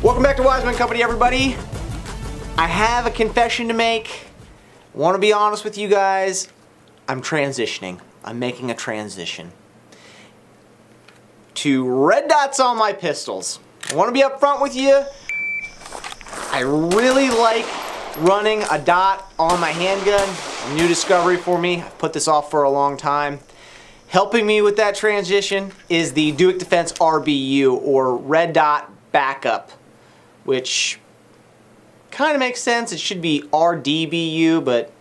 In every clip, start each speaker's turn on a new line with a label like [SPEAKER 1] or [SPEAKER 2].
[SPEAKER 1] Welcome back to Wiseman Company, everybody. I have a confession to make. I want to be honest with you guys. I'm transitioning. I'm making a transition to red dots on my pistols. I want to be upfront with you. I really like running a dot on my handgun. A new discovery for me. I've put this off for a long time. Helping me with that transition is the Dueck Defense RBU, or red dot backup, which kind of makes sense. It should be RDBU, but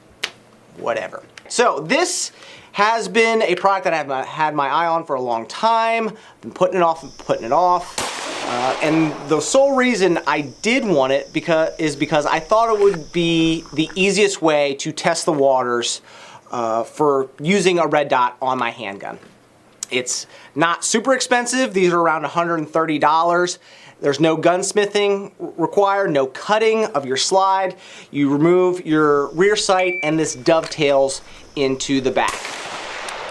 [SPEAKER 1] whatever. So this has been a product that I've had my eye on for a long time. I've been putting it off and putting it off. And the sole reason I did want it is because I thought it would be the easiest way to test the waters for using a red dot on my handgun. It's not super expensive. These are around $130. There's no gunsmithing required, no cutting of your slide. You remove your rear sight and this dovetails into the back.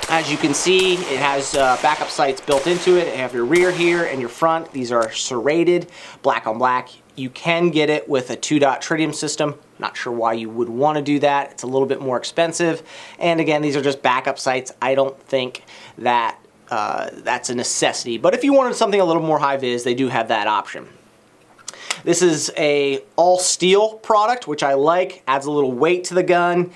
[SPEAKER 1] As you can see, it has backup sights built into it. You have your rear here and your front. These are serrated, black on black. You can get it with a 2-dot tritium system. Not sure why you would want to do that. It's a little bit more expensive. And again, these are just backup sights. I don't think that that's a necessity, but if you wanted something a little more high vis, they do have that option. This is a all steel product, which I like. Adds a little weight to the gun.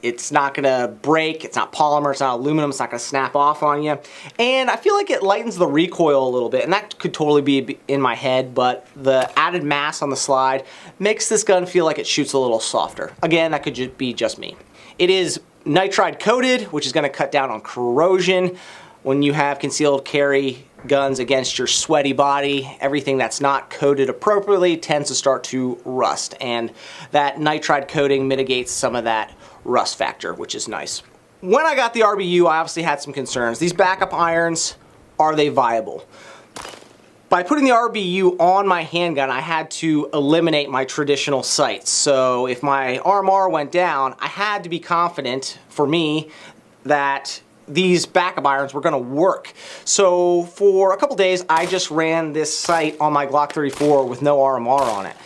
[SPEAKER 1] It's not gonna break, it's not polymer, it's not aluminum, it's not gonna snap off on you. And I feel like it lightens the recoil a little bit, and that could totally be in my head, but the added mass on the slide makes this gun feel like it shoots a little softer. Again, that could be just me. It is nitride coated, which is gonna cut down on corrosion. When you have concealed carry guns against your sweaty body, everything that's not coated appropriately tends to start to rust, and that nitride coating mitigates some of that rust factor, which is nice. When I got the RBU, I obviously had some concerns. These backup irons, are they viable? By putting the RBU on my handgun, I had to eliminate my traditional sights. So if my RMR went down, I had to be confident, for me, that these backup irons were going to work. So for a couple days, I just ran this sight on my Glock 34 with no RMR on it.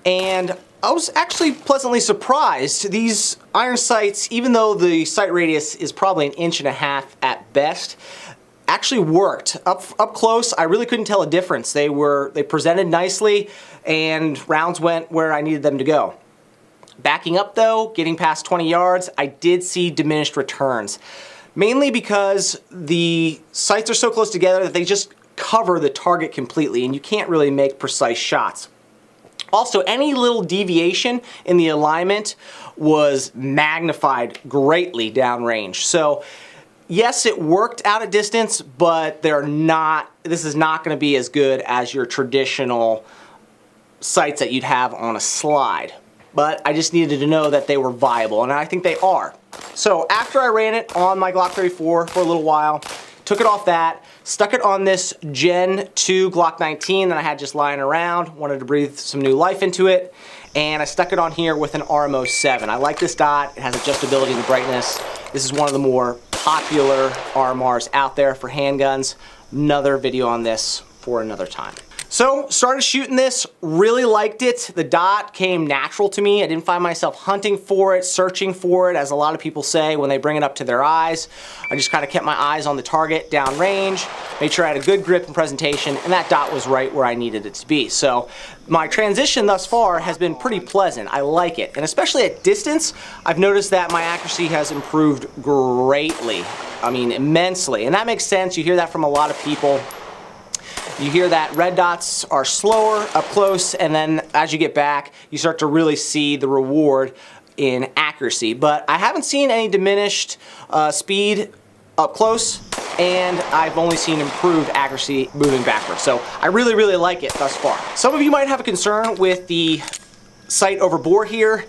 [SPEAKER 1] And I was actually pleasantly surprised. These iron sights, even though the sight radius is probably 1.5 inches at best, actually worked. Up close, I really couldn't tell a difference. They presented nicely, and rounds went where I needed them to go. Backing up though, getting past 20 yards, I did see diminished returns. Mainly because the sights are so close together that they just cover the target completely, and you can't really make precise shots. Also, any little deviation in the alignment was magnified greatly downrange. So yes, it worked out at distance, but this is not going to be as good as your traditional sights that you'd have on a slide. But I just needed to know that they were viable, and I think they are. So after I ran it on my Glock 34 for a little while, took it off that, stuck it on this Gen 2 Glock 19 that I had just lying around, wanted to breathe some new life into it, and I stuck it on here with an RM07. I like this dot. It has adjustability in the brightness. This is one of the more popular RMRs out there for handguns. Another video on this for another time. So, started shooting this, really liked it. The dot came natural to me. I didn't find myself hunting for it, searching for it, as a lot of people say when they bring it up to their eyes. I just kind of kept my eyes on the target downrange, made sure I had a good grip and presentation, and that dot was right where I needed it to be. So, my transition thus far has been pretty pleasant. I like it. And especially at distance, I've noticed that my accuracy has improved greatly. I mean, immensely. And that makes sense. You hear that from a lot of people. You hear that red dots are slower up close, and then as you get back, you start to really see the reward in accuracy. But I haven't seen any diminished speed up close, and I've only seen improved accuracy moving backwards. So I really, really like it thus far. Some of you might have a concern with the sight over bore here.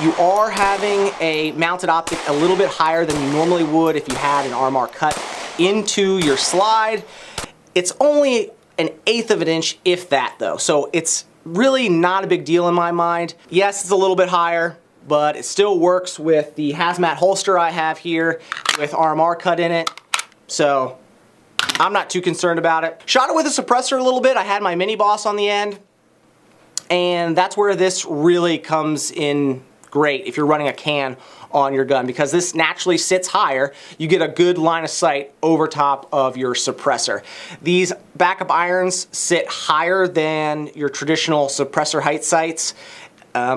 [SPEAKER 1] You are having a mounted optic a little bit higher than you normally would if you had an RMR cut into your slide. It's only 1/8 of an inch, if that though. So it's really not a big deal in my mind. Yes, it's a little bit higher, but it still works with the hazmat holster I have here with RMR cut in it. So I'm not too concerned about it. Shot it with a suppressor a little bit. I had my mini boss on the end. and that's where this really comes in great if you're running a can on your gun, because this naturally sits higher. You get a good line of sight over top of your suppressor. These backup irons sit higher than your traditional suppressor height sights.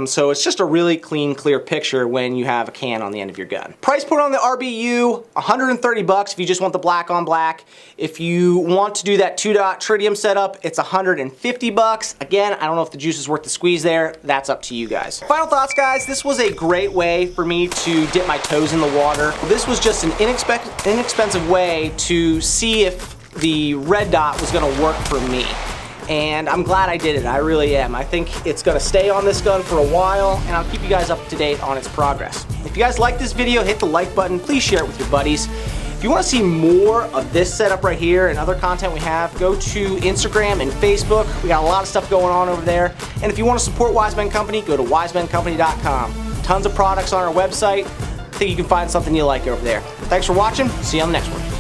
[SPEAKER 1] So it's just a really clean, clear picture when you have a can on the end of your gun. Price point on the RBU, 130 bucks if you just want the black on black. If you want to do that 2-dot tritium setup, it's 150 bucks. Again, I don't know if the juice is worth the squeeze there. That's up to you guys. Final thoughts, guys. This was a great way for me to dip my toes in the water. This was just an inexpensive way to see if the red dot was gonna work for me. And I'm glad I did it, I really am. I think it's gonna stay on this gun for a while, and I'll keep you guys up to date on its progress. If you guys like this video, hit the like button, please share it with your buddies. If you wanna see more of this setup right here and other content we have, go to Instagram and Facebook. We got a lot of stuff going on over there. And if you wanna support Wise Men Company, go to wisemencompany.com. Tons of products on our website. I think you can find something you like over there. Thanks for watching, see you on the next one.